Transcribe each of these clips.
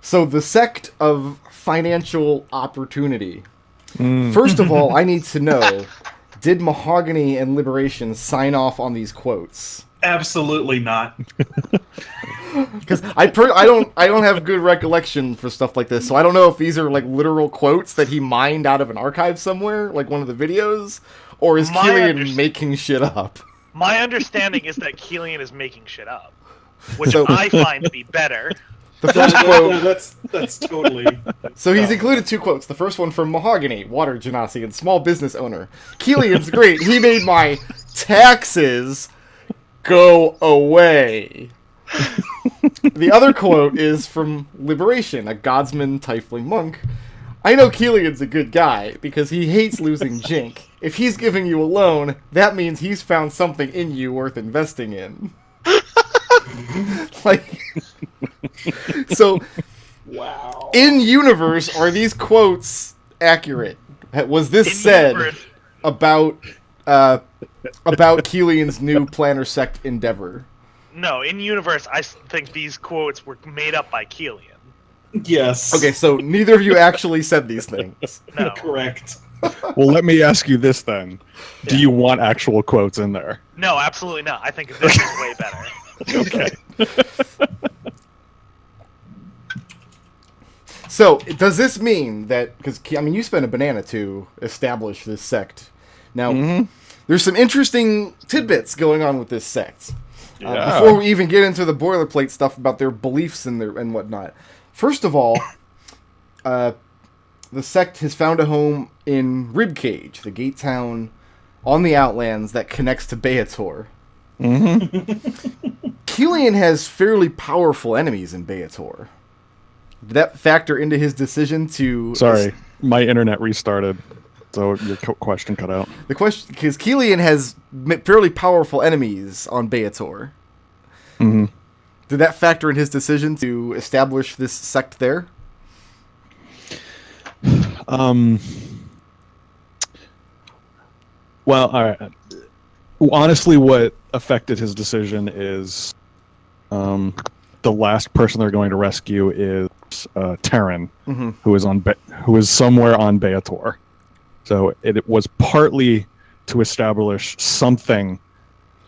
So the sect of financial opportunity. First of all, I need to know, did Mahogany and Liberation sign off on these quotes? Absolutely not. Because I don't have good recollection for stuff like this, so I don't know if these are like literal quotes that he mined out of an archive somewhere, like one of the videos, or is Kelian making shit up? My understanding is that Kelian is making shit up, which I find to be better. The first quote. That's totally. So he's included 2 quotes. The first one from Mahogany, water genasi, and small business owner. Kelian's great. He made my taxes go away. The other quote is from Liberation, a Godsman Tiefling monk. I know Kelian's a good guy because he hates losing Jink. If he's giving you a loan, that means he's found something in you worth investing in. Like, so, wow. In universe, are these quotes accurate? Was this said about Kelian's new planner sect endeavor? No, in universe, I think these quotes were made up by Kelian. Yes. Okay, so neither of you actually said these things. No. Correct. Well, let me ask you this then: do you want actual quotes in there? No, absolutely not. I think this is way better. Okay. So, does this mean that, because, I mean, you spent a banana to establish this sect. Now, there's some interesting tidbits going on with this sect. Before we even get into the boilerplate stuff about their beliefs and whatnot. First of all, the sect has found a home in Ribcage, the gate town on the Outlands that connects to Beator. Kelian has fairly powerful enemies in Beator. Did that factor into his decision to... Sorry, my internet restarted, so your question cut out. The question, because Kelian has fairly powerful enemies on Beator. Did that factor in his decision to establish this sect there? Well, all right. Honestly, what affected his decision is the last person they're going to rescue is Terran, who is somewhere on Beator. So it was partly to establish something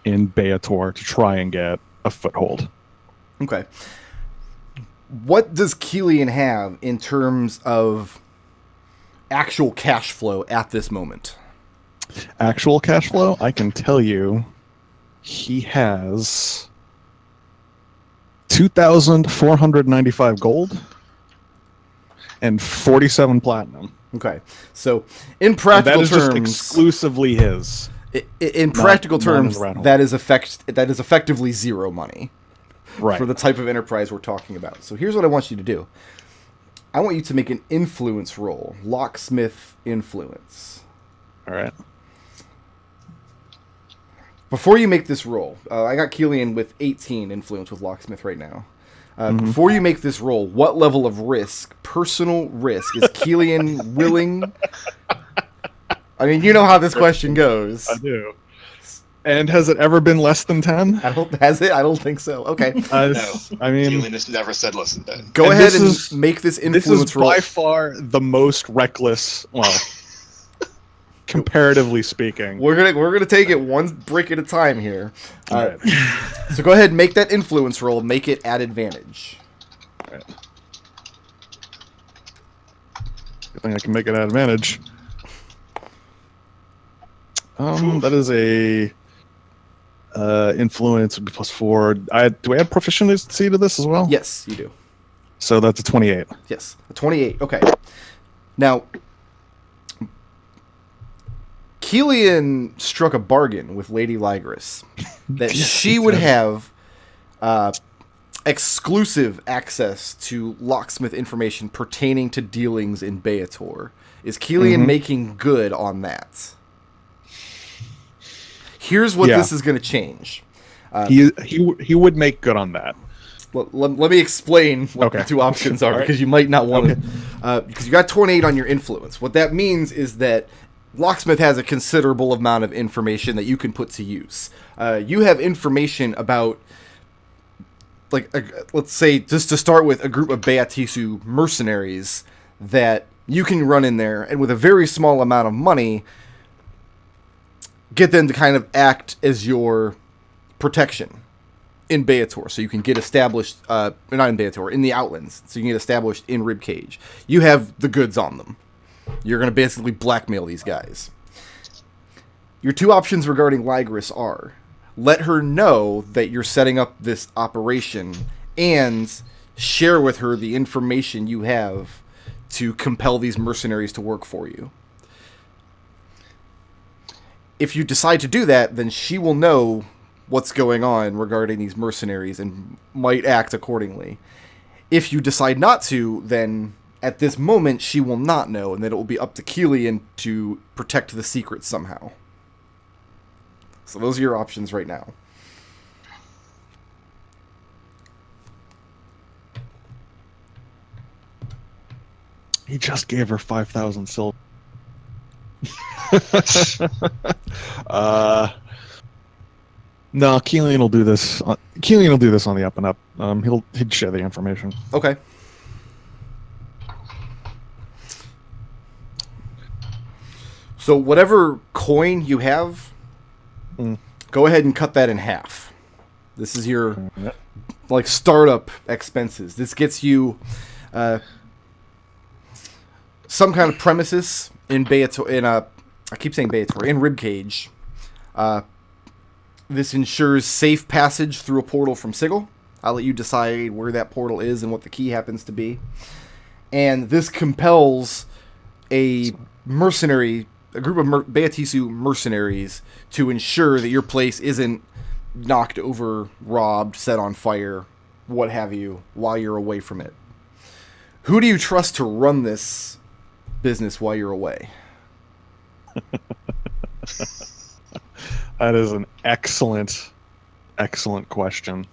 in Beator to try and get a foothold. Okay. What does Kelian have in terms of actual cash flow at this moment? Actual cash flow? I can tell you he has 2,495 gold and 47 platinum. Okay. So, in practical terms... That is just exclusively his. In practical terms, that is effectively zero money. Right. For the type of enterprise we're talking about. So here's what I want you to do. I want you to make an influence roll. Locksmith influence. All right. Before you make this roll, I got Kelian with 18 influence with Locksmith right now. Before you make this roll, what level of risk, personal risk, is Kelian willing? I mean, you know how this question goes. I do. And has it ever been less than 10? Has it? I don't think so. Okay. No. I mean, Kelian has never said less than 10. Go ahead and make this influence this is roll. by far the most reckless, well, comparatively speaking. We're gonna take it one brick at a time here. All right. So go ahead and make that influence roll. Make it at advantage. All right. I think I can make it at advantage. That is a influence would be +4. Do I have proficiency to this as well? Yes, you do. So that's a 28. Yes, a 28. Okay. Now, Kelian struck a bargain with Lady Ligris that she would have exclusive access to locksmith information pertaining to dealings in Beator. Is Kelian making good on that? Here's what this is going to change. He would make good on that. Let me explain what the two options are, because you might not want to... because you got 28 on your influence. What that means is that Locksmith has a considerable amount of information that you can put to use. You have information about let's say, just to start with, a group of Beatisu mercenaries that you can run in there, and with a very small amount of money, get them to kind of act as your protection in Beator, so you can get established, not in Beator, in the Outlands, so you can get established in Ribcage. You have the goods on them. You're going to basically blackmail these guys. Your two options regarding Ligris are: let her know that you're setting up this operation, and share with her the information you have to compel these mercenaries to work for you. If you decide to do that, then she will know what's going on regarding these mercenaries and might act accordingly. If you decide not to, then at this moment she will not know, and then it will be up to Kelian to protect the secret somehow. So those are your options right now. He just gave her 5,000 silver. No, Kelian will do this. Kelian will do this on the up and up. He'd share the information. Okay. So whatever coin you have, go ahead and cut that in half. This is your startup expenses. This gets you some kind of premises in Beator, I keep saying Beator, in Ribcage. This ensures safe passage through a portal from Sigil. I'll let you decide where that portal is and what the key happens to be. And this compels a group of Beatisu mercenaries to ensure that your place isn't knocked over, robbed, set on fire, what have you, while you're away from it. Who do you trust to run this business while you're away? That is an excellent question.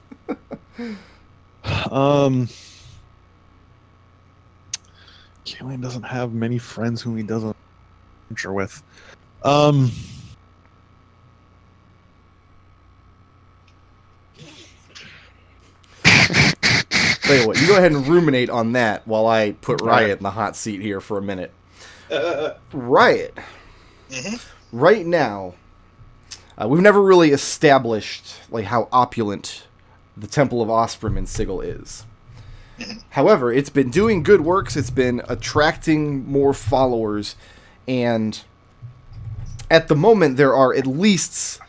Kelian doesn't have many friends whom he doesn't venture with. Tell you what, you go ahead and ruminate on that while I put Riot in the hot seat here for a minute. Riot. Mm-hmm. Right now, we've never really established how opulent the Temple of Osprey in Sigil is. However, it's been doing good works, it's been attracting more followers, and at the moment there are at least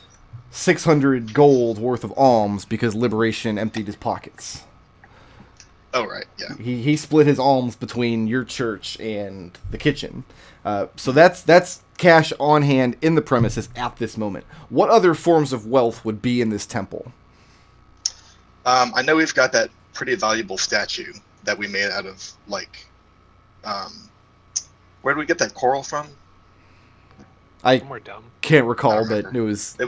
600 gold worth of alms because Liberation emptied his pockets. Oh, right, yeah. He split his alms between your church and the kitchen. So that's cash on hand in the premises at this moment. What other forms of wealth would be in this temple? I know we've got that pretty valuable statue that we made out of, where did we get that coral from? I Somewhere dumb. can't recall, but it was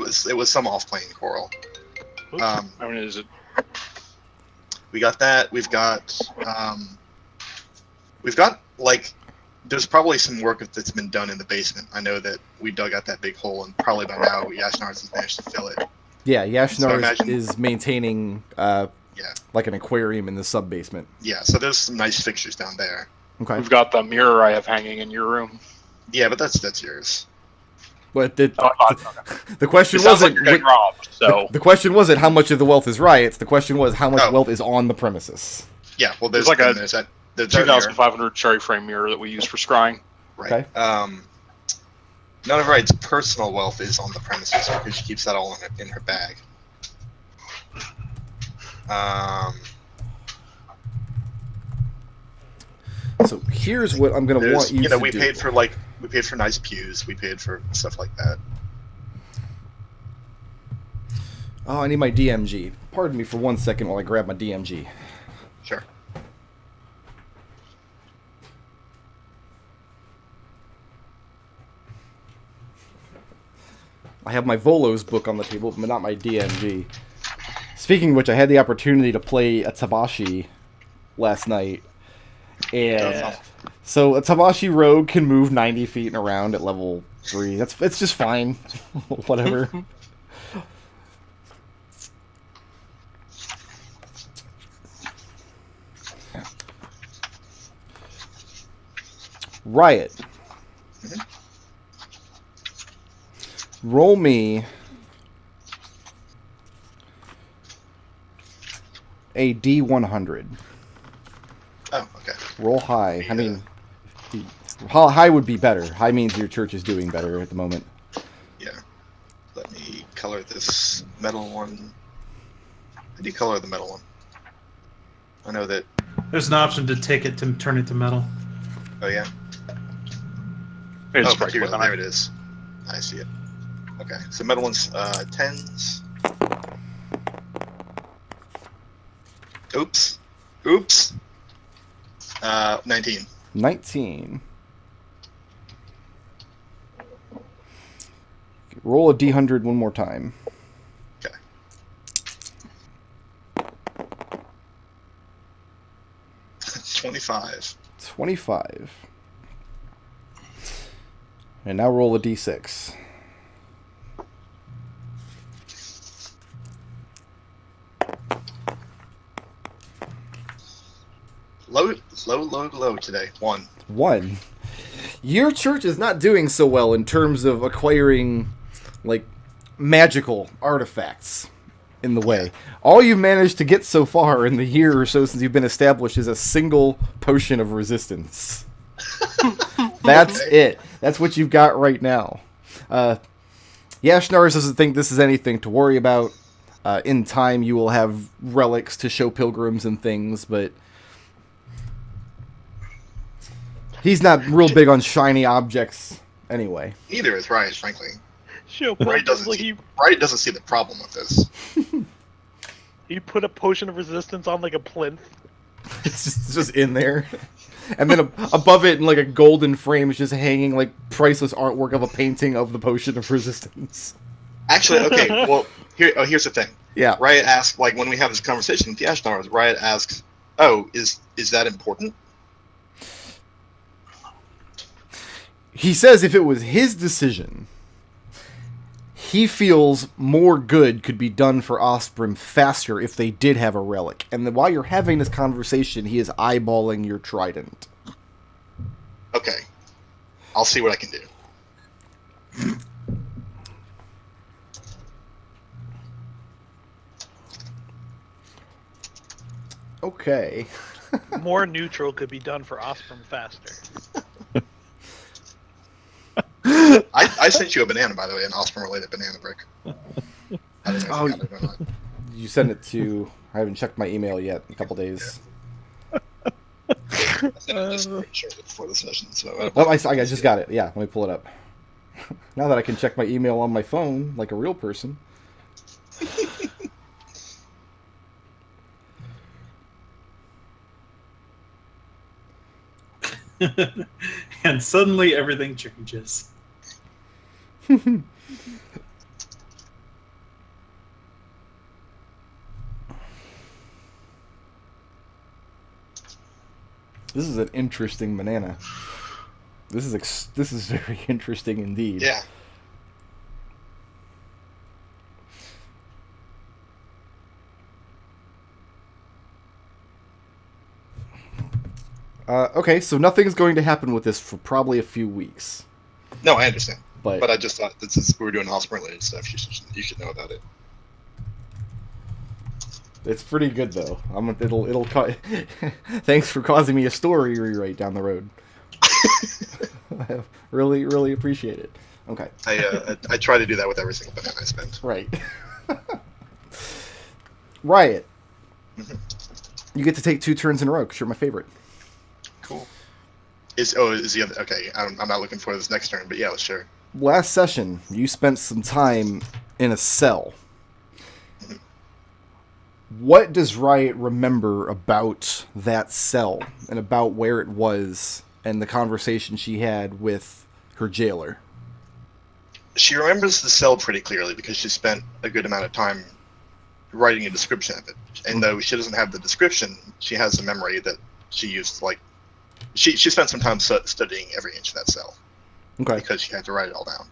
some off-plane coral. Is it? We got that. We've got there's probably some work that's been done in the basement. I know that we dug out that big hole, and probably by now Yashnars has managed to fill it. Yeah, Yashnars So is maintaining like an aquarium in the sub-basement. Yeah, so there's some nice fixtures down there. Okay. We've got the mirror I have hanging in your room. Yeah, but that's yours. But Okay. the question It sounds like wasn't you're getting robbed, so the question wasn't how much of the wealth is Riot's. The question was how much Oh. wealth is on the premises. Yeah, well, There's like a there's our 2,500 cherry frame mirror that we use for scrying. Right. Okay. None of Riot's personal wealth is on the premises because she keeps that all in her bag. So here's what I'm going to want you to do. We paid for nice pews. We paid for stuff like that. Oh, I need my DMG. Pardon me for 1 second while I grab my DMG. Sure. I have my Volos book on the table, but not my DMG. Speaking of which, I had the opportunity to play a Tabashi last night. And so a Tabashi rogue can move 90 feet and around at level 3. It's just fine. Riot. Mhm. Roll me a D100. Oh, okay. Roll high. Yeah. I mean, high would be better. High means your church is doing better at the moment. Yeah. Let me color this metal one. How do you color the metal one? I know that. There's an option to take it to turn it to metal. Oh yeah. It's Oh, right material. with There it is. I see it. Okay. So metal one's 10s. Oops. 19. 19. Roll a D100 one more time. Okay. 25. 25. And now roll a D6. Low today. 1. 1. Your church is not doing so well in terms of acquiring, like, magical artifacts in the way. All you've managed to get so far in the year or so since you've been established is a single potion of resistance. That's it. That's what you've got right now. Yashnars doesn't think this is anything to worry about. In time, you will have relics to show pilgrims and things, but he's not real big on shiny objects anyway. Neither is Riot, frankly. Sure, Riot doesn't see the problem with this. You put a potion of resistance on like a plinth. It's just in there. And then above it in like a golden frame is just hanging like priceless artwork of a painting of the potion of resistance. Actually, okay, well, here's the thing. Yeah. Riot asks, like, when we have this conversation with the Ashnars, Riot asks, oh, is that important? He says if it was his decision, he feels more good could be done for Osprey faster if they did have a relic. And then while you're having this conversation, he is eyeballing your trident. Okay. I'll see what I can do. Okay. More neutral could be done for Osprey faster. I sent you a banana, by the way, an Osprey-related banana brick. I don't know if you got it or not. You sent it to... I haven't checked my email yet in a couple days. I sent it just pretty shortly before the session, so... Oh, I just got it. Yeah, let me pull it up. Now that I can check my email on my phone like a real person. And suddenly everything changes. This is an interesting banana. This is very interesting indeed. Yeah. Okay, so nothing's going to happen with this for probably a few weeks. No, I understand. But I just thought that since we were doing Osprey-related stuff, you should know about it. it's pretty good though. It'll thanks for causing me a story rewrite down the road. I really, really appreciate it. Okay. I try to do that with every single banana I spend. Right. Riot. Mhm. You get to take 2 turns in a row because you're my favorite. Cool. Is the other... Okay, I'm not looking for this next turn, but yeah, sure. Last session, you spent some time in a cell. What does Riot remember about that cell and about where it was and the conversation she had with her jailer? She remembers the cell pretty clearly because she spent a good amount of time writing a description of it. And though she doesn't have the description, she has a memory that she used, like... She spent some time studying every inch of that cell. Okay. Because she had to write it all down.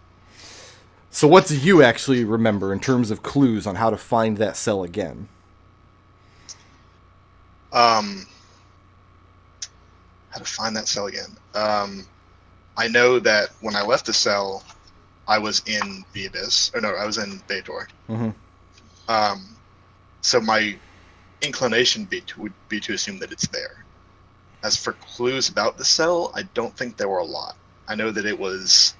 So what do you actually remember in terms of clues on how to find that cell again? How to find that cell again? I know that when I left the cell, I was in the Abyss. Or no, I was in Baitor. Mm-hmm. So my inclination would be to assume that it's there. As for clues about the cell, I don't think there were a lot. I know that it was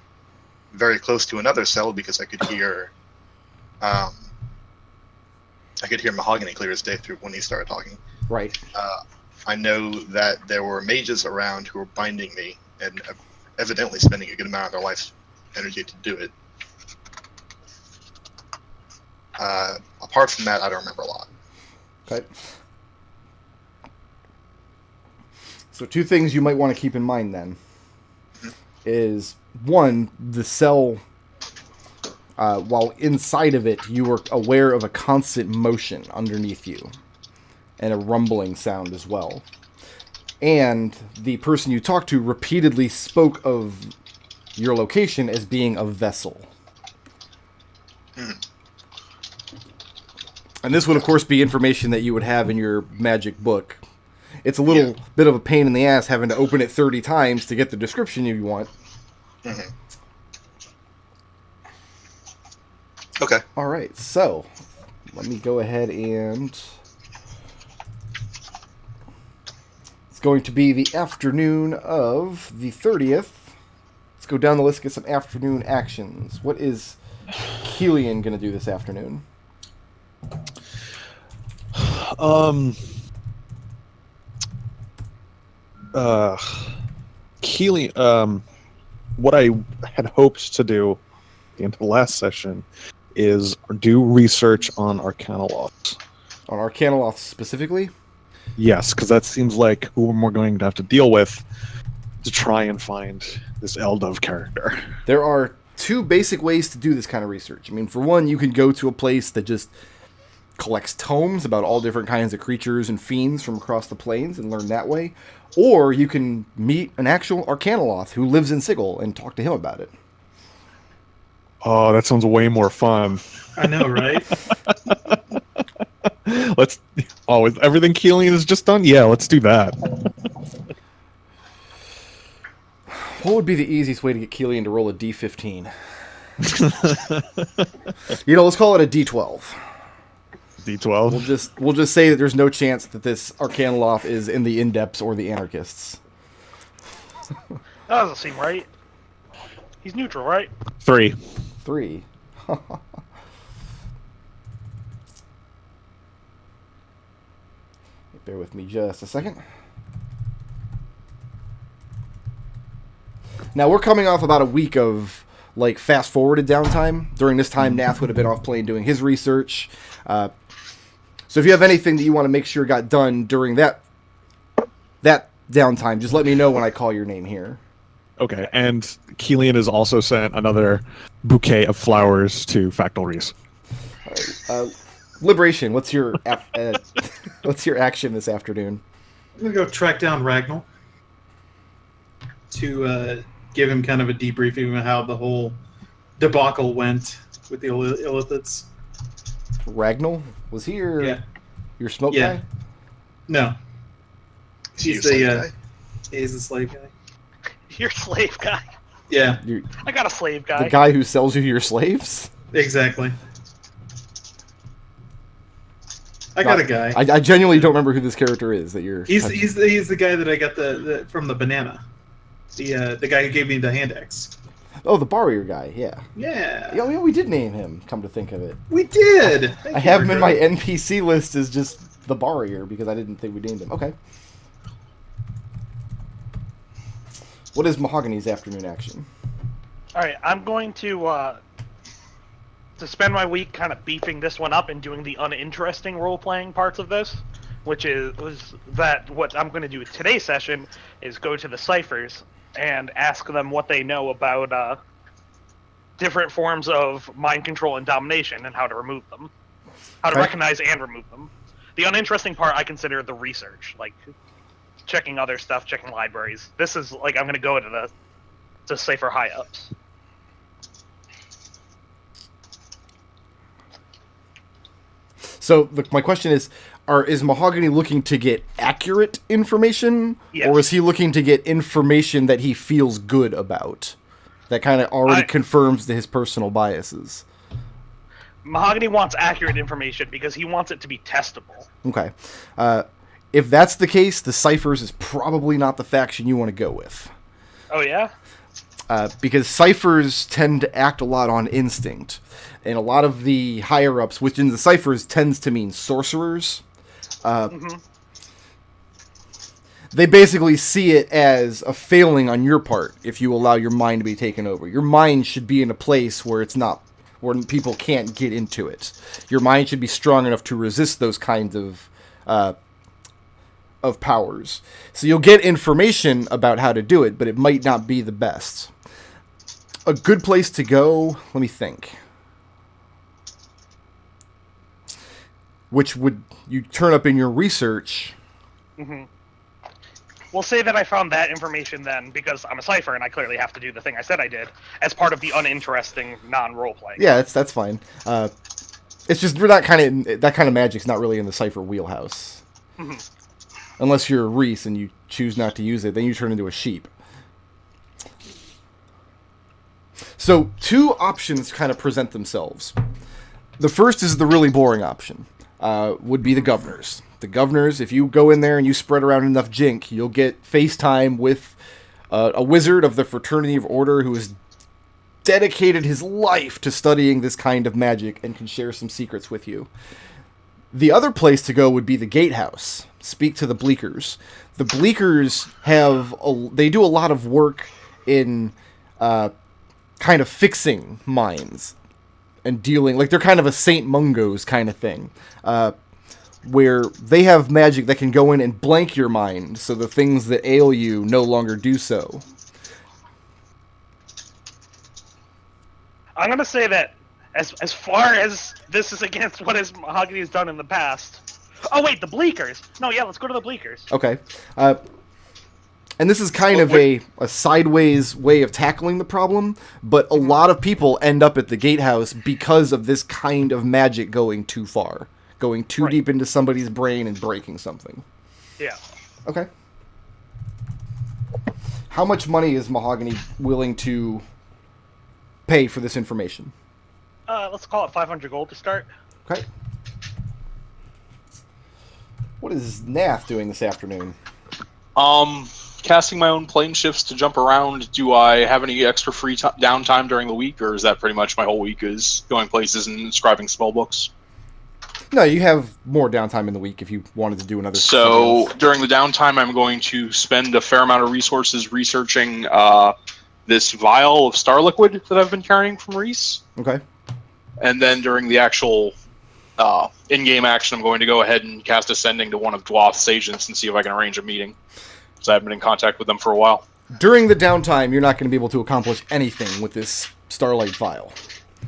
very close to another cell because I could hear Mahogany clear as day through when he started talking. Right. I know that there were mages around who were binding me and evidently spending a good amount of their life energy to do it. Apart from that, I don't remember a lot. Okay. So 2 things you might want to keep in mind then is, 1, the cell, while inside of it, you were aware of a constant motion underneath you and a rumbling sound as well. And the person you talked to repeatedly spoke of your location as being a vessel. And this would, of course, be information that you would have in your magic book. It's a little bit of a pain in the ass having to open it 30 times to get the description you want. Mm-hmm. Okay. All right, so let me go ahead and... It's going to be the afternoon of the 30th. Let's go down the list and get some afternoon actions. What is Kelian going to do this afternoon? Kelian, what I had hoped to do at the end of the last session is do research on Arcanoloths. On Arcanoloths specifically? Yes, because that seems like who we're going to have to deal with to try and find this Eldov character. There are 2 basic ways to do this kind of research. I mean, for one, you can go to a place that just collects tomes about all different kinds of creatures and fiends from across the plains and learn that way. Or you can meet an actual Arcanoloth who lives in Sigil and talk to him about it. Oh, that sounds way more fun. I know, right? Let's. Oh, is everything Kelian has just done? Yeah, let's do that. What would be the easiest way to get Kelian to roll a D15? Let's call it a D12. D12. We'll just say that there's no chance that this Arcanoloth is in the Indepts or the Anarchists. That doesn't seem right. He's neutral, right? 3. 3. Bear with me just a second. Now, we're coming off about a week of, fast-forwarded downtime. During this time, Nath would have been off playing doing his research. So if you have anything that you want to make sure got done during that downtime, just let me know when I call your name here. Okay, and Kelian has also sent another bouquet of flowers to Factal Reese. Liberation, what's your action this afternoon? I'm going to go track down Ragnall to give him kind of a debriefing of how the whole debacle went with the Illithids. Ragnall? Was he your smoke guy? No. He's the slave guy. Your slave guy. Yeah. I got a slave guy. The guy who sells you your slaves? Exactly. I got a guy. I genuinely don't remember who this character is that you're... He's the guy that I got the from the banana. The guy who gave me the hand axe. Oh, the barrier guy, yeah. Yeah. Yeah, we did name him, come to think of it. We did! I have him in my NPC list as just the barrier because I didn't think we named him. Okay. What is Mahogany's afternoon action? Alright, I'm going to spend my week kind of beefing this one up and doing the uninteresting role-playing parts of this, which is that what I'm going to do with today's session is go to the ciphers and ask them what they know about different forms of mind control and domination and how to remove them. How to recognize and remove them. The uninteresting part I consider the research, like checking other stuff, checking libraries. This is I'm going to go to the cipher high-ups. So my question is, is Mahogany looking to get accurate information, Yes. or is he looking to get information that he feels good about, that kind of already confirms his personal biases? Mahogany wants accurate information because he wants it to be testable. Okay. If that's the case, the Ciphers is probably not the faction you want to go with. Oh, yeah? Because Ciphers tend to act a lot on instinct. And a lot of the higher-ups, which in the Ciphers tends to mean sorcerers, they basically see it as a failing on your part if you allow your mind to be taken over. Your mind should be in a place where it's not, where people can't get into it. Your mind should be strong enough to resist those kinds of powers. So you'll get information about how to do it, but it might not be the best. A good place to go, let me think. Which would you turn up in your research? We'll say that I found that information then, because I'm a Cipher and I clearly have to do the thing I said I did, as part of the uninteresting non-roleplay. Yeah, that's fine. It's just that kind of magic's not really in the Cipher wheelhouse. Unless you're a Reese and you choose not to use it, then you turn into a sheep. So, two options kind of present themselves. The first is the really boring option. Would be the governors. The governors, if you go in there and you spread around enough jink, you'll get FaceTime with a wizard of the Fraternity of Order who has dedicated his life to studying this kind of magic and can share some secrets with you. The other place to go would be the Gatehouse. Speak to the Bleakers. The Bleakers they do a lot of work in kind of fixing minds and dealing, like they're kind of a Saint Mungo's kind of thing, where they have magic that can go in and blank your mind so the things that ail you no longer do so. I'm going to say that as far as this is against what Mahogany has done in the past... Oh, wait, the Bleakers! No, yeah, let's go to the Bleakers. Okay. And this is kind of a sideways way of tackling the problem, but a lot of people end up at the Gatehouse because of this kind of magic going too far. Going too deep into somebody's brain and breaking something. Yeah. Okay. How much money is Mahogany willing to pay for this information? Let's call it 500 gold to start. Okay. What is Nath doing this afternoon? Casting my own plane shifts to jump around. Do I have any extra free downtime during the week, or is that pretty much my whole week is going places and scribing spell books? No, you have more downtime in the week if you wanted to do another. So during the downtime, I'm going to spend a fair amount of resources researching this vial of star liquid that I've been carrying from Reese. Okay. And then during the actual in-game action, I'm going to go ahead and cast Ascending to one of Dwath's agents and see if I can arrange a meeting. So I haven't been in contact with them for a while. During the downtime, you're not going to be able to accomplish anything with this Starlight Vial.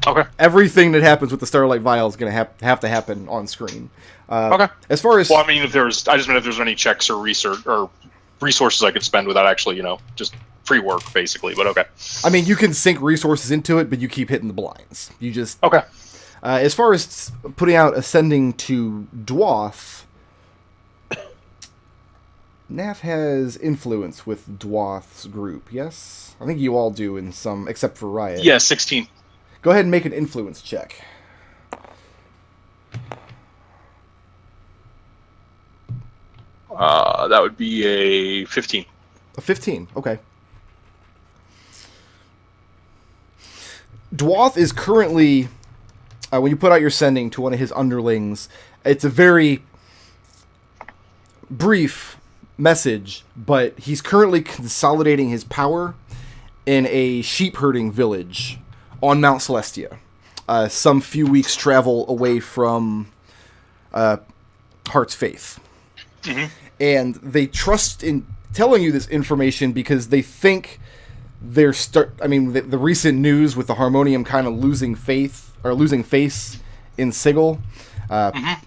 Okay. Everything that happens with the Starlight Vial is going to have to happen on screen. Okay. As far as... Well, I mean, I just meant if there's any checks or research or resources I could spend without actually, just free work, basically, but okay. I mean, you can sink resources into it, but you keep hitting the blinds. You just... Okay. As far as putting out Ascending to Dwath, Nath has influence with Dwath's group, yes? I think you all do in some, except for Riot. Yeah, 16. Go ahead and make an influence check. That would be a 15. A 15, okay. Dwath is currently, when you put out your sending to one of his underlings, it's a very brief message, but he's currently consolidating his power in a sheep herding village on Mount Celestia, some few weeks travel away from Heart's Faith. Mm-hmm. And they trust in telling you this information because they think the recent news with the Harmonium kind of losing face in Sigil. Mm-hmm.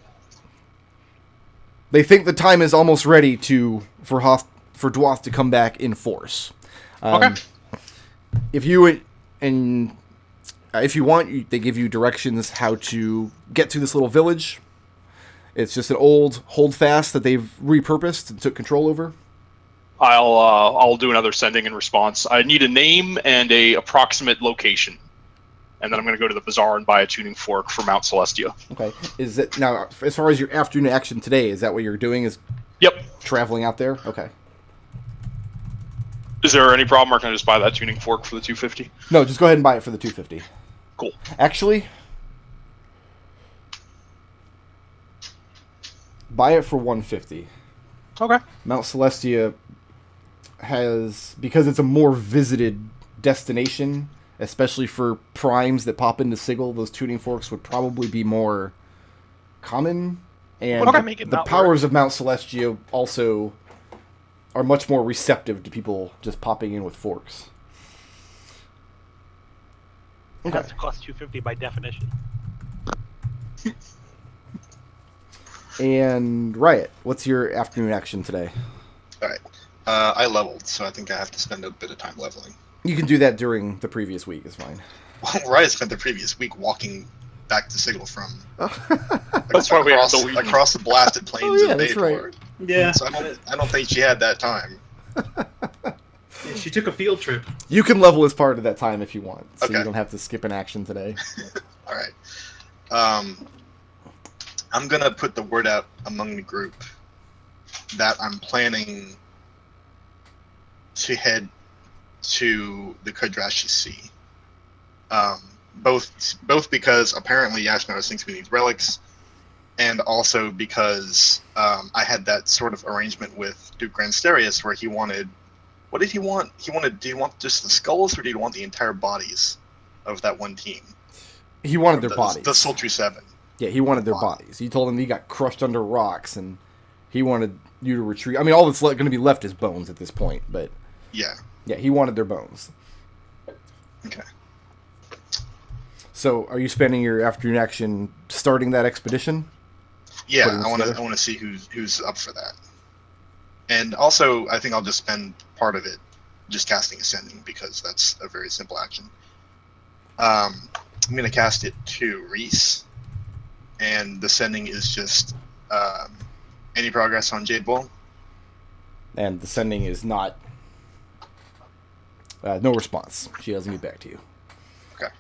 They think the time is almost ready for Dwath to come back in force. Okay. If you want, they give you directions how to get to this little village. It's just an old holdfast that they've repurposed and took control over. I'll do another sending in response. I need a name and a approximate location, and then I'm going to go to the bazaar and buy a tuning fork for Mount Celestia. Okay. Is it now as far as your afternoon action today? Is that what you're doing? Is Yep. traveling out there? Okay. Is there any problem, or can I just buy that tuning fork for the 250? No, just go ahead and buy it for the 250. Cool. Actually, buy it for 150. Okay. Mount Celestia has, because it's a more visited destination, especially for primes that pop into Sigil, those tuning forks would probably be more common. And the powers of Mount Celestia also are much more receptive to people just popping in with forks. It has to cost $250 by definition. And Riot, what's your afternoon action today? All right. I leveled, so I think I have to spend a bit of time leveling. You can do that during the previous week, it's fine. Well, Riot spent the previous week walking back to Sigil from That's why we have across, the week. across the blasted plains of that's Daedor. right. Yeah. So I don't think she had that time. Yeah, she took a field trip. You can level as part of that time if you want, so Okay. you don't have to skip an action today. All right. I'm gonna put the word out among the group that I'm planning to head to the Kodrashi Sea. Both because apparently Yashmaros thinks we need relics, and also because I had that sort of arrangement with Duke Gransterius where he wanted. What did he want? Do you want just the skulls, or do you want the entire bodies of that one team? He wanted their bodies. The Sultry Seven. Yeah, he wanted their bodies. He told him he got crushed under rocks, and he wanted you to retrieve. I mean, all that's going to be left is bones at this point, but Yeah. yeah, he wanted their bones. Okay. So, are you spending your afternoon action starting that expedition? Yeah, Putting I want together? to see who's up for that. And also, I think I'll just spend part of it just casting Ascending, because that's a very simple action. I'm going to cast it to Reese, and the sending is just any progress on Jade Ball. And the sending is not... no response. She doesn't get back to you. Okay.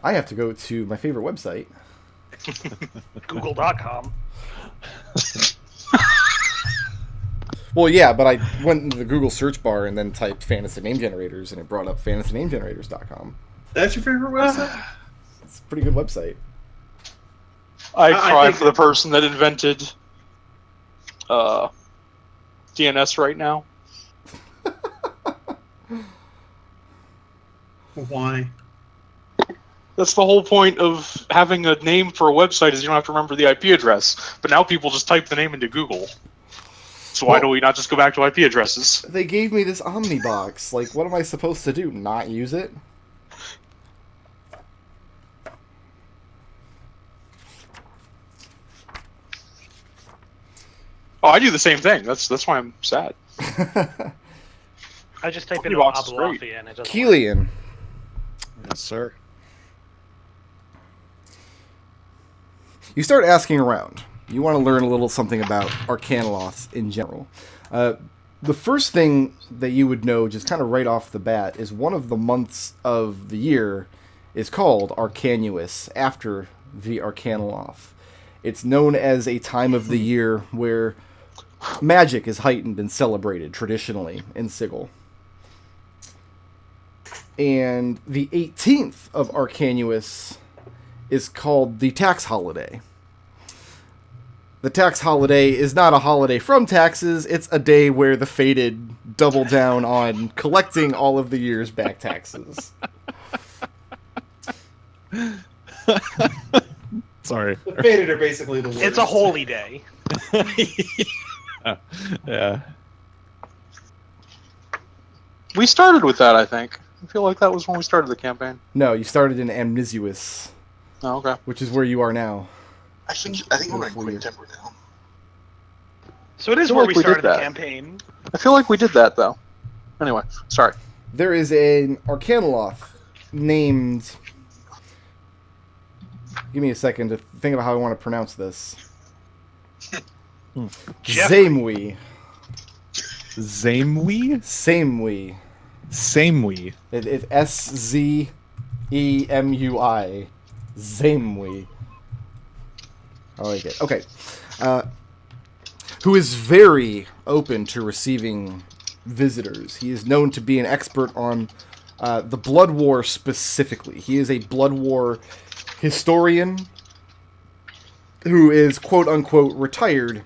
I have to go to my favorite website. Google.com. Well, yeah, but I went into the Google search bar and then typed fantasy name generators, and it brought up fantasynamegenerators.com. That's your favorite website? It's a pretty good website. I I cry think- for the person that invented DNS right now. Why? That's the whole point of having a name for a website, is you don't have to remember the IP address. But now people just type the name into Google. So why Well- do we not just go back to IP addresses? They gave me this Omnibox. Like, what am I supposed to do? Not use it? Oh, I do the same thing. That's why I'm sad. I just type in Omnibox is great. Abuafia and it doesn't work. Kelian. Yes, sir. You start asking around. You want to learn a little something about Arcanoloths in general. The first thing that you would know, just kind of right off the bat, is one of the months of the year is called Arcanuous, after the Arcanoloth. It's known as a time of the year where magic is heightened and celebrated traditionally in Sigil. And the 18th of Arcanuous is called the tax holiday. The tax holiday is not a holiday from taxes, it's a day where the fated double down on collecting all of the year's back taxes. Sorry. The Fated are basically the worst. It's a holy day. Yeah. We started with that, I think. I feel like that was when we started the campaign. No, you started in Amnesius, Oh, okay. which is where you are now. I think we're in Queen Temper now. So it is feel where like we we did started the that. campaign. I feel like we did that, though. Anyway, sorry. There is an Arcanoloth named Give me a second to think about how I want to pronounce this. Jeffrey. Zamewee? Samewee. Samewee. Samewee. It's Szemui. Zamewee. I like it. Okay. Who is very open to receiving visitors. He is known to be an expert on the Blood War specifically. He is a Blood War historian who is quote-unquote retired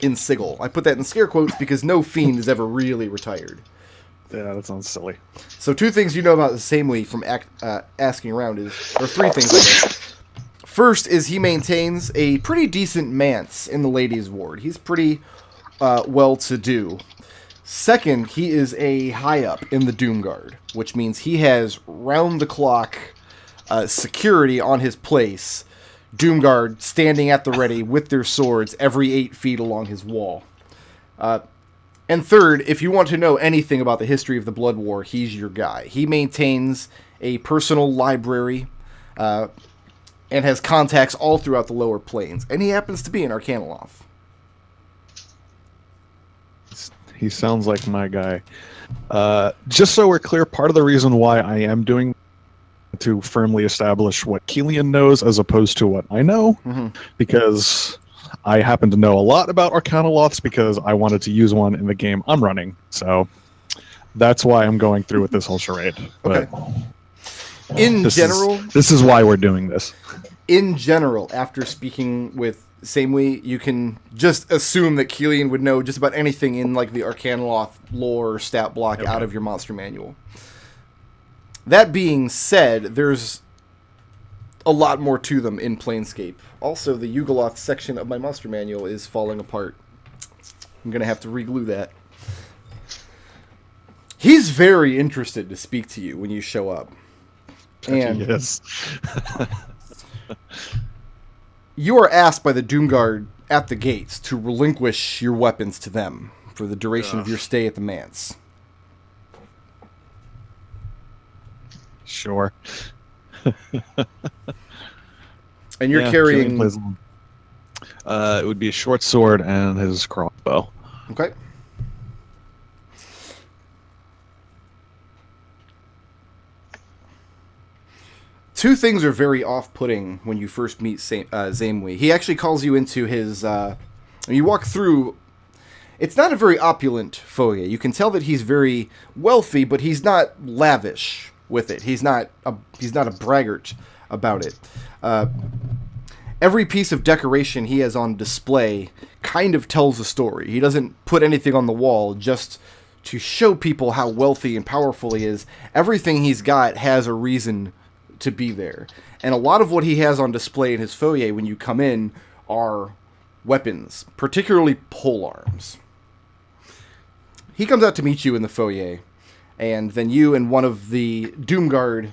in Sigil. I put that in scare quotes because no fiend is ever really retired. Yeah, that sounds silly. So 2 things you know about the Samewee from asking around or 3 things, I guess. First is he maintains a pretty decent manse in the ladies' ward. He's pretty well-to-do. Second, he is a high-up in the Doomguard, which means he has round-the-clock security on his place. Doomguard standing at the ready with their swords every 8 feet along his wall. And third, if you want to know anything about the history of the Blood War, he's your guy. He maintains a personal library and has contacts all throughout the lower planes. And he happens to be in Arcanoloth. He sounds like my guy. Just so we're clear, part of the reason why I am doing to firmly establish what Kelian knows as opposed to what I know, because I happen to know a lot about Arcanoloths because I wanted to use one in the game I'm running. So that's why I'm going through with this whole charade. But In general, this is why we're doing this. In general, after speaking with Samewee, you can just assume that Kelian would know just about anything in like the Arcanoloth lore stat block out of your monster manual. That being said, there's a lot more to them in Planescape. Also, the Yugoloth section of my monster manual is falling apart. I'm going to have to reglue that. He's very interested to speak to you when you show up. And yes. You are asked by the Doomguard at the gates to relinquish your weapons to them for the duration of your stay at the manse. Sure. And you're carrying... it would be a short sword and his crossbow. Okay. Two things are very off-putting when you first meet Zamewee. He actually calls you into his... you walk through... It's not a very opulent foyer. You can tell that he's very wealthy, but he's not lavish with it. He's not a braggart about it. Every piece of decoration he has on display kind of tells a story. He doesn't put anything on the wall just to show people how wealthy and powerful he is. Everything he's got has a reason to be there. And a lot of what he has on display in his foyer when you come in are weapons, particularly polearms. He comes out to meet you in the foyer, and then you and one of the Doomguard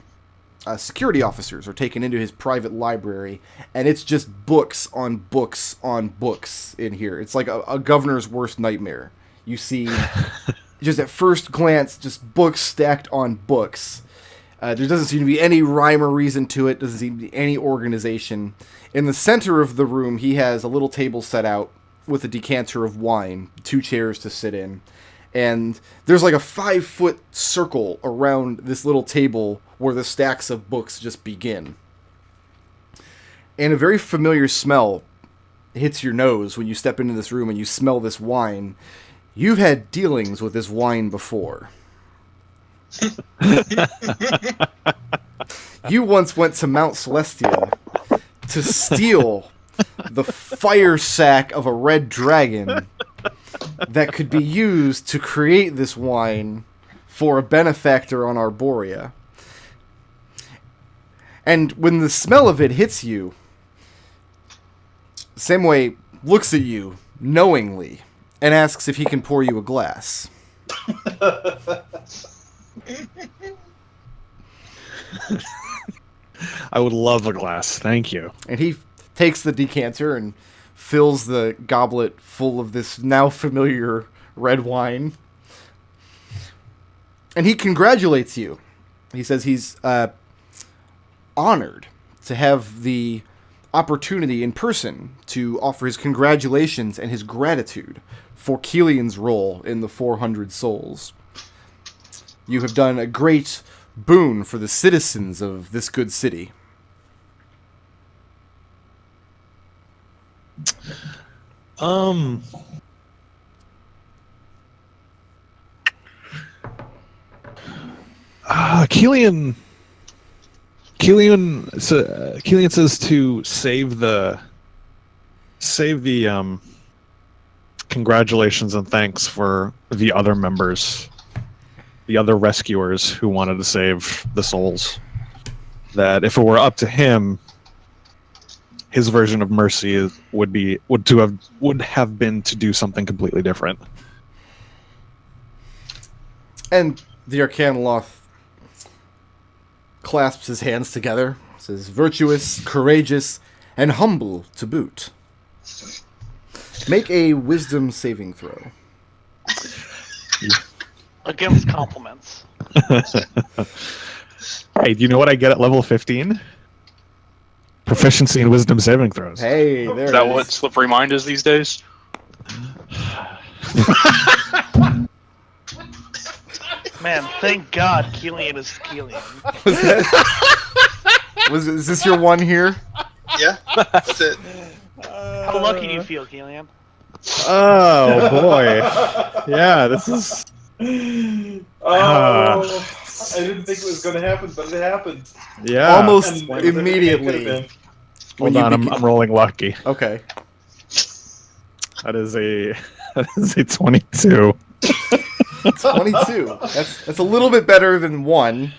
security officers are taken into his private library, and it's just books on books on books in here. It's like a governor's worst nightmare. You see, just at first glance, just books stacked on books. There doesn't seem to be any rhyme or reason to it. Doesn't seem to be any organization. In the center of the room, he has a little table set out with a decanter of wine, 2 chairs to sit in. And there's like a 5-foot circle around this little table where the stacks of books just begin. And a very familiar smell hits your nose when you step into this room and you smell this wine. You've had dealings with this wine before. You once went to Mount Celestia to steal the fire sack of a red dragon that could be used to create this wine for a benefactor on Arborea. And when the smell of it hits you, Samewee looks at you knowingly and asks if he can pour you a glass. I would love a glass. Thank you. And he takes the decanter and fills the goblet full of this now familiar red wine. And he congratulates you. He says he's honored to have the opportunity in person to offer his congratulations and his gratitude for Kelian's role in the 400 souls. You have done a great boon for the citizens of this good city. Kelian says to save the congratulations and thanks for the other members, the other rescuers who wanted to save the souls. That if it were up to him, his version of mercy would have been to do something completely different. And the Arcanoloth clasps his hands together, says, virtuous, courageous, and humble to boot. Make a wisdom saving throw. Against compliments. Hey, do you know what I get at level 15? Proficiency in wisdom saving throws. Hey, there Is it that is. what Slippery Mind is these days? Man, thank God Kelian is Kelian. Is this your one here? Yeah, that's it. How lucky do you feel, Kelian? Oh boy. Yeah, this is I didn't think it was going to happen, but it happened. yeah. Almost And immediately. it When Hold on, you I'm rolling lucky. Okay. That is a 22. 22. That's a little bit better than 1.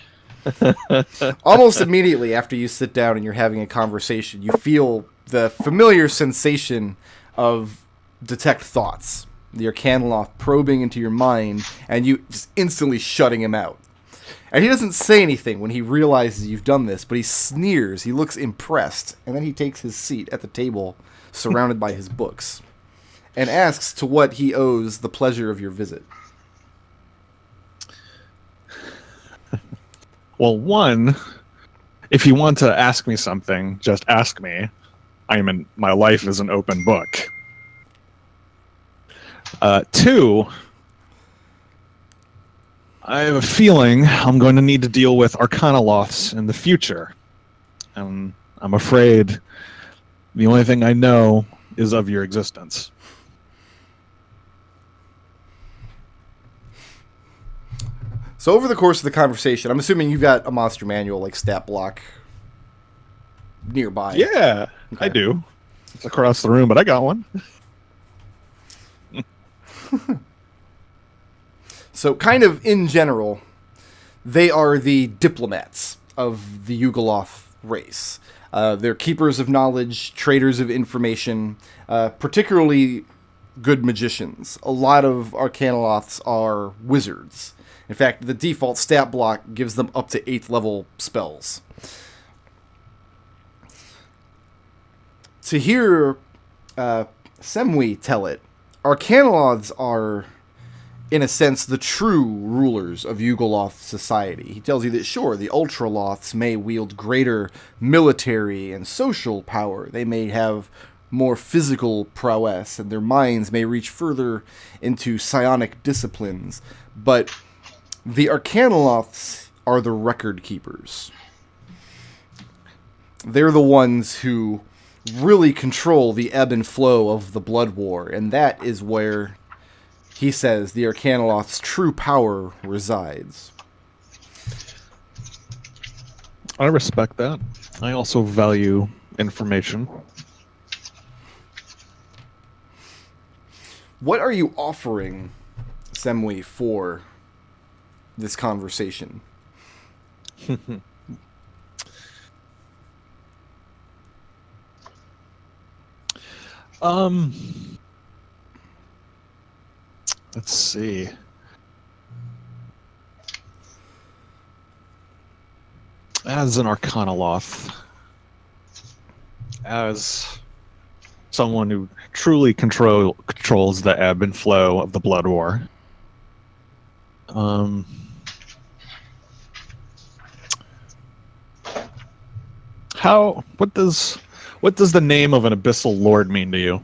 Almost immediately after you sit down and you're having a conversation, you feel the familiar sensation of detect thoughts. The Arcanoloth probing into your mind and you just instantly shutting him out. And he doesn't say anything when he realizes you've done this, but he sneers, he looks impressed, and then he takes his seat at the table surrounded by his books and asks to what he owes the pleasure of your visit. Well, one, if you want to ask me something, just ask me. My life is an open book. 2, I have a feeling I'm going to need to deal with Arcanoloths in the future. And I'm afraid the only thing I know is of your existence. So over the course of the conversation, I'm assuming you've got a monster manual, like stat block, nearby. Yeah, Okay. I do. It's across the room, but I got one. So kind of in general, they are the diplomats of the Yugoloth race. They're keepers of knowledge, traders of information, particularly good magicians. A lot of Arcanoloths are wizards. In fact, the default stat block gives them up to 8th level spells. To hear Semwi tell it, Arcanoloths are, in a sense, the true rulers of Yugoloth society. He tells you that, sure, the Ultraloths may wield greater military and social power. They may have more physical prowess, and their minds may reach further into psionic disciplines. But the Arcanoloths are the record keepers. They're the ones who really control the ebb and flow of the Blood War, and that is where, he says, the Arcanoloth's true power resides. I respect that. I also value information. What are you offering, Semwi, for this conversation? Let's see. As an Arcanoloth, as someone who truly controls the ebb and flow of the Blood War, What does the name of an abyssal lord mean to you?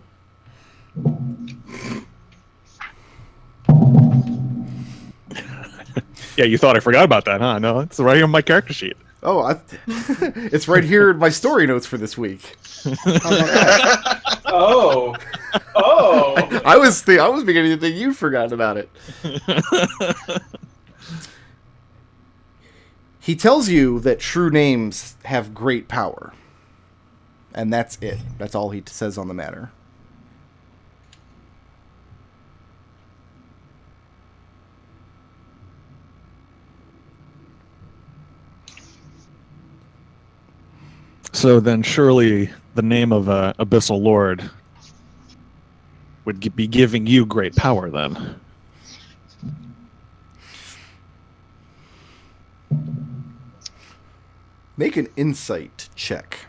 Yeah, you thought I forgot about that, huh? No, it's right here on my character sheet. Oh, it's right here in my story notes for this week. How about that? Oh. I was beginning to think you'd forgotten about it. He tells you that true names have great power. And that's it. That's all he says on the matter. So then surely the name of a abyssal lord would be giving you great power then. Make an insight check.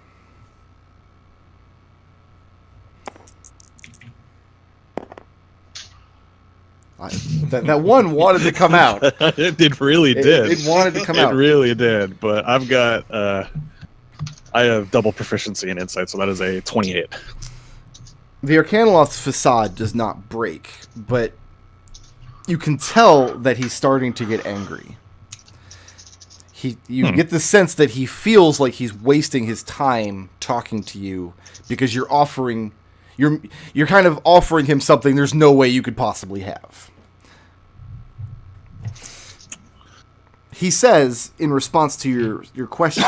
That one wanted to come out. It really did. It wanted to come out. It really did. But I've got I have double proficiency in insight, so that is a 28. The Arcanoloth's facade does not break, but you can tell that he's starting to get angry. You get the sense that he feels like he's wasting his time talking to you because you're kind of offering him something there's no way you could possibly have. He says, in response to your question,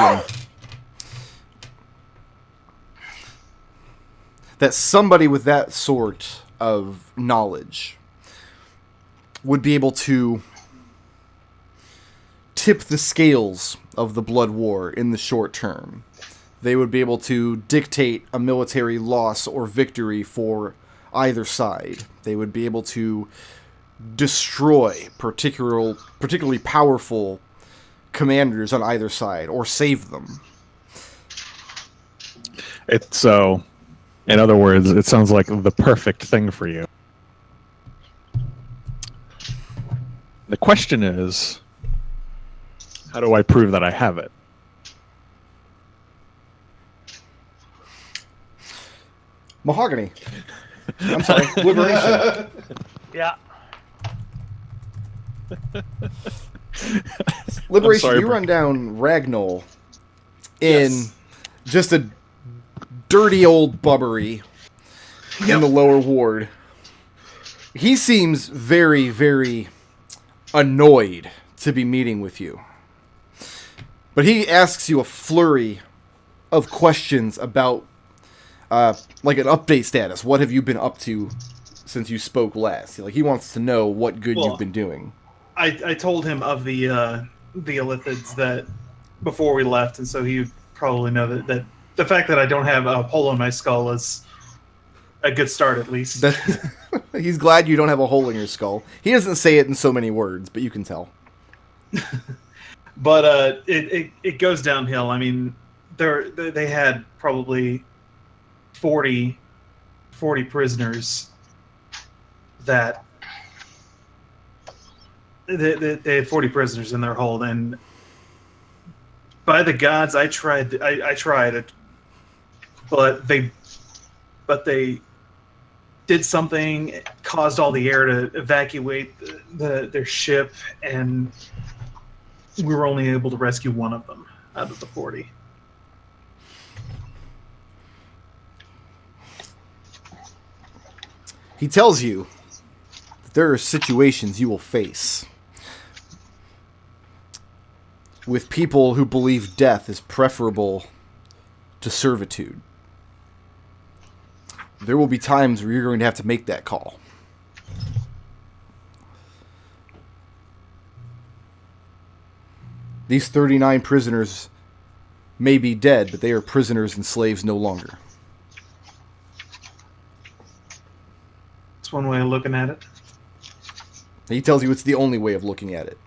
that somebody with that sort of knowledge would be able to tip the scales of the blood war in the short term. They would be able to dictate a military loss or victory for either side. They would be able to destroy particularly powerful commanders on either side or save them. In other words, it sounds like the perfect thing for you. The question is, how do I prove that I have it? Mahogany. I'm sorry, Liberation. Yeah. Liberation, sorry, you run down Ragnall in just a dirty old bubbery in the lower ward. He seems very, very annoyed to be meeting with you. But he asks you a flurry of questions about like an update status. What have you been up to since you spoke last? Like, he wants to know what good you've been doing. I told him of the Illithids that before we left, and so he probably know that the fact that I don't have a hole in my skull is a good start, at least. He's glad you don't have a hole in your skull. He doesn't say it in so many words, but you can tell. But it goes downhill. I mean, they had probably 40 prisoners that they had 40 prisoners in their hold, and by the gods, I tried it, but they did something, it caused all the air to evacuate their ship, and we were only able to rescue one of them out of the 40. He tells you that there are situations you will face with people who believe death is preferable to servitude. There will be times where you're going to have to make that call. These 39 prisoners may be dead, but they are prisoners and slaves no longer. That's one way of looking at it. He tells you it's the only way of looking at it.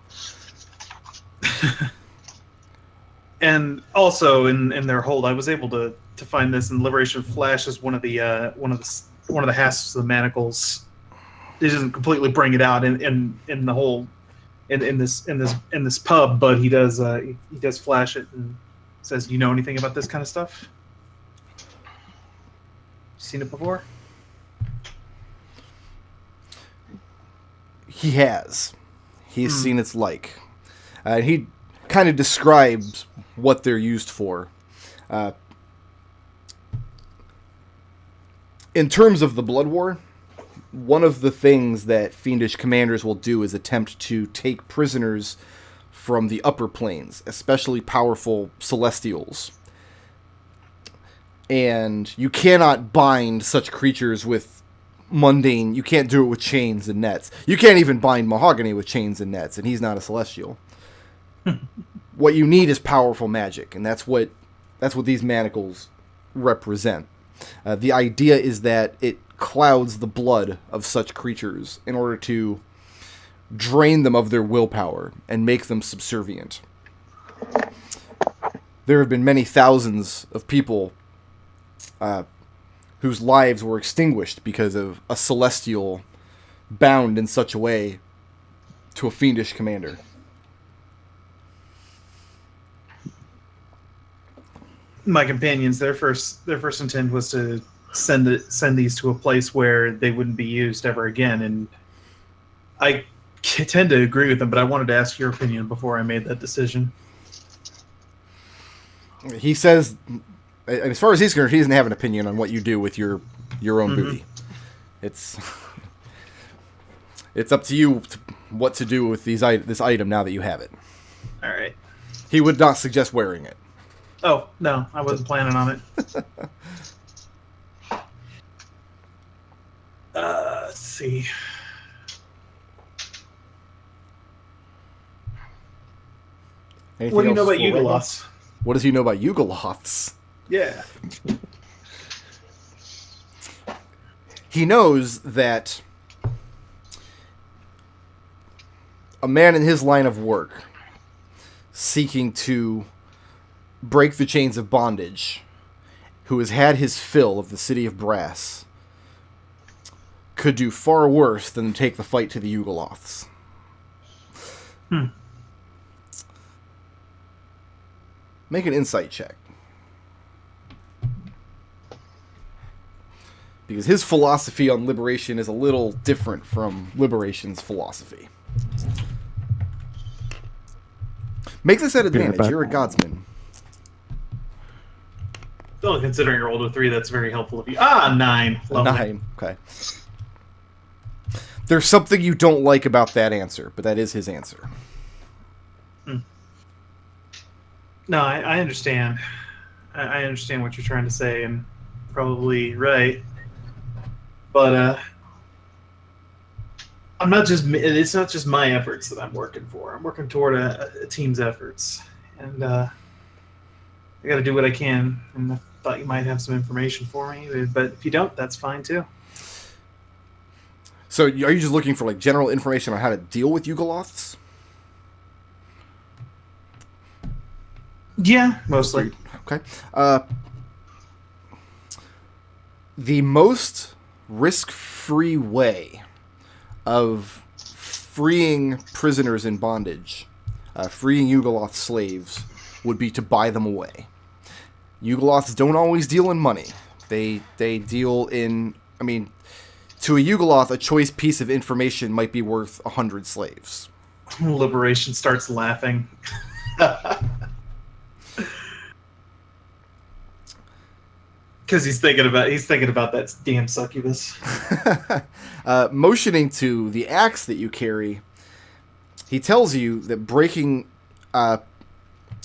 And also in their hold, I was able to find this, and Liberation Flash is one of the hasps of the manacles. He doesn't completely bring it out in the whole in this pub, but he does flash it, and Says, "Do you know anything about this kind of stuff? Seen it before?" He has. He's seen its like. He kind of describes what they're used for. In terms of the Blood War, one of the things that Fiendish commanders will do is attempt to take prisoners from the upper planes, especially powerful Celestials. And you cannot bind such creatures with mundane... You can't do it with chains and nets. You can't even bind Mahogany with chains and nets, and he's not a Celestial. What you need is powerful magic, and that's what these manacles represent. The idea is that it clouds the blood of such creatures in order to drain them of their willpower and make them subservient. There have been many thousands of people whose lives were extinguished because of a Celestial bound in such a way to a Fiendish commander. My companions, their first intent was to send these to a place where they wouldn't be used ever again, and I tend to agree with them, but I wanted to ask your opinion before I made that decision. He says, as far as he's concerned, he doesn't have an opinion on what you do with your own booty. It's up to you what to do with this item now that you have it. All right. He would not suggest wearing it. Oh, no, I wasn't planning on it. Let's see. Anything What do you know else about for Ragnall? Yugoloths? What does he know about Yugoloths? Yeah. He knows that a man in his line of work seeking to break the chains of bondage, who has had his fill of the City of Brass, could do far worse than take the fight to the Yugoloths. Make an insight check. Because his philosophy on liberation is a little different from Liberation's philosophy. Make this at advantage. You're a Godsman. Still, considering you're older 3, that's very helpful of you. 9. Lovely. 9. Okay. There's something you don't like about that answer, but that is his answer. No, I understand. I understand what you're trying to say, and probably right. But I'm not just. It's not just my efforts that I'm working for. I'm working toward a team's efforts, and I got to do what I can. And I thought you might have some information for me, but if you don't, that's fine too. So, are you just looking for like general information on how to deal with Yugoloths? Yeah, mostly. Okay. The most risk-free way of freeing prisoners in bondage, freeing Yugoloth slaves, would be to buy them away. Yugoloths don't always deal in money. They deal in... I mean, to a Yugoloth, a choice piece of information might be worth 100 slaves. Liberation starts laughing. Because he's thinking about that damn succubus. Motioning to the axe that you carry, he tells you that breaking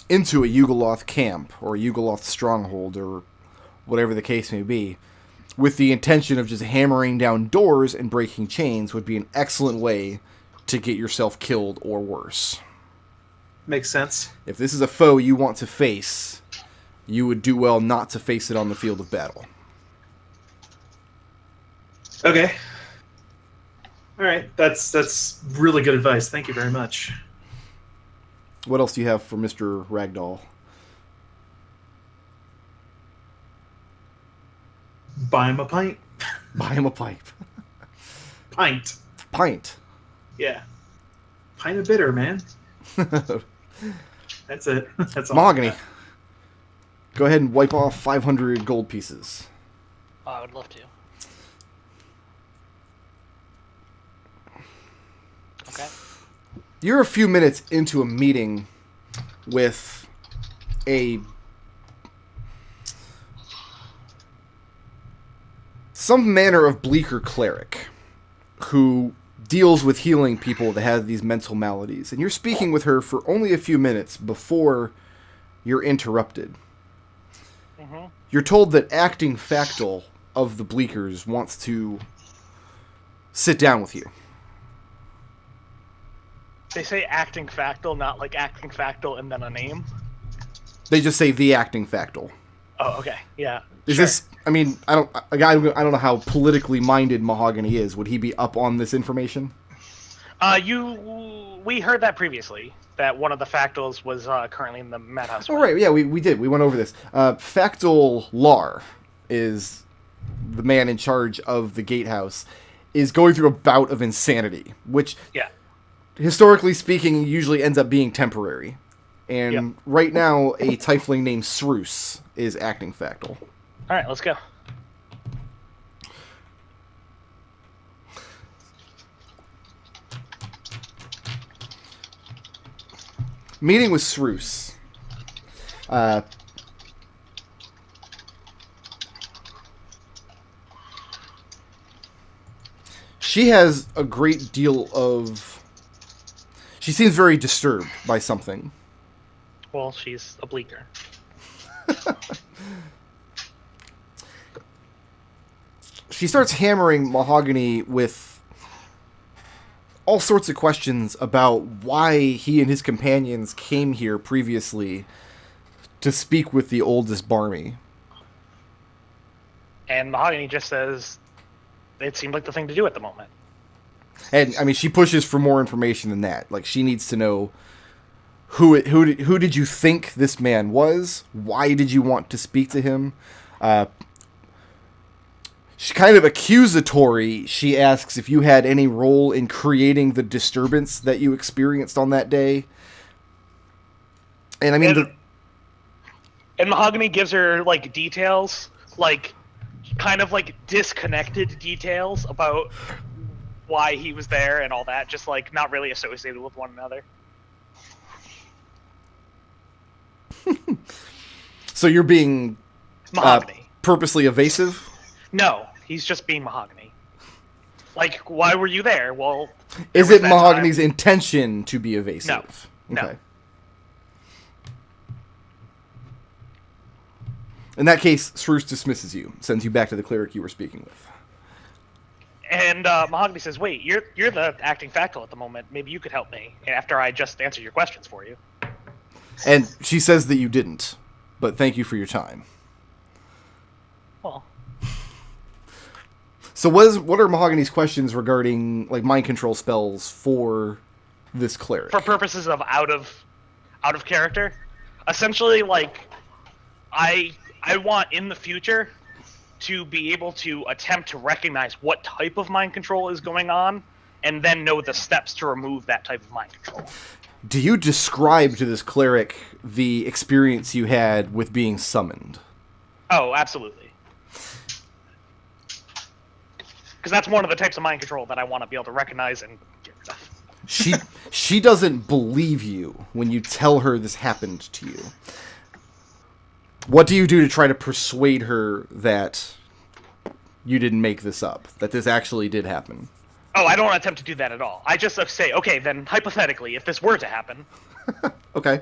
into a Yugoloth camp or a Yugoloth stronghold or whatever the case may be, with the intention of just hammering down doors and breaking chains, would be an excellent way to get yourself killed or worse. Makes sense. If this is a foe you want to face, you would do well not to face it on the field of battle. Okay. All right. That's really good advice. Thank you very much. What else do you have for Mr. Ragdoll? Buy him a pint. Buy him a pipe. Pint. Pint. Yeah. Pint of bitter, man. That's it. That's all. Mahogany. Go ahead and wipe off 500 gold pieces. Oh, I would love to. Okay. You're a few minutes into a meeting with some manner of bleaker cleric who deals with healing people that have these mental maladies. And you're speaking with her for only a few minutes before you're interrupted. Mm-hmm. You're told that acting Factal of the Bleakers wants to sit down with you. They say acting Factal, not like acting Factal and then a name. They just say the acting Factal. Oh, okay. Yeah. Is sure. this? I mean, I don't know how politically minded Mahogany is. Would he be up on this information? We heard that previously. That one of the Factals was currently in the madhouse. Oh, right. Yeah, we did. We went over this. Factal Lar is the man in charge of the gatehouse. Is going through a bout of insanity, which, yeah, historically speaking, usually ends up being temporary. And Yep. right now, a Tiefling named Sroos is acting Factal. All right, let's go. Meeting with Sroos. She has a great deal of... She seems very disturbed by something. Well, she's a bleaker. She starts hammering Mahogany with all sorts of questions about why he and his companions came here previously to speak with the oldest Barmy. And Mahogany just says it seemed like the thing to do at the moment. And I mean, she pushes for more information than that. Like, she needs to know who did you think this man was? Why did you want to speak to him? She's kind of accusatory. She asks if you had any role in creating the disturbance that you experienced on that day. And I mean, and Mahogany gives her like details, like kind of like disconnected details about why he was there and all that, just like not really associated with one another. So you're being Mahogany. purposely evasive? No, he's just being Mahogany. Like, why were you there? Well, Is there it was that Mahogany's time. intention to be evasive? No. Okay. In that case, Sroos dismisses you, sends you back to the cleric you were speaking with. And Mahogany says, "Wait, you're the acting Factal at the moment. Maybe you could help me after I just answer your questions for you." And she says that you didn't, but thank you for your time. Well, So what are Mahogany's questions regarding like mind control spells for this cleric? for purposes of out of character, essentially, like I want in the future to be able to attempt to recognize what type of mind control is going on, and then know the steps to remove that type of mind control. Do you describe to this cleric the experience you had with being summoned? Oh, absolutely. Because that's one of the types of mind control that I want to be able to recognize and get stuff. She doesn't believe you when you tell her this happened to you. What do you do to try to persuade her that you didn't make this up, that this actually did happen? Oh, I don't attempt to do that at all. I just say, okay, then hypothetically, if this were to happen. Okay.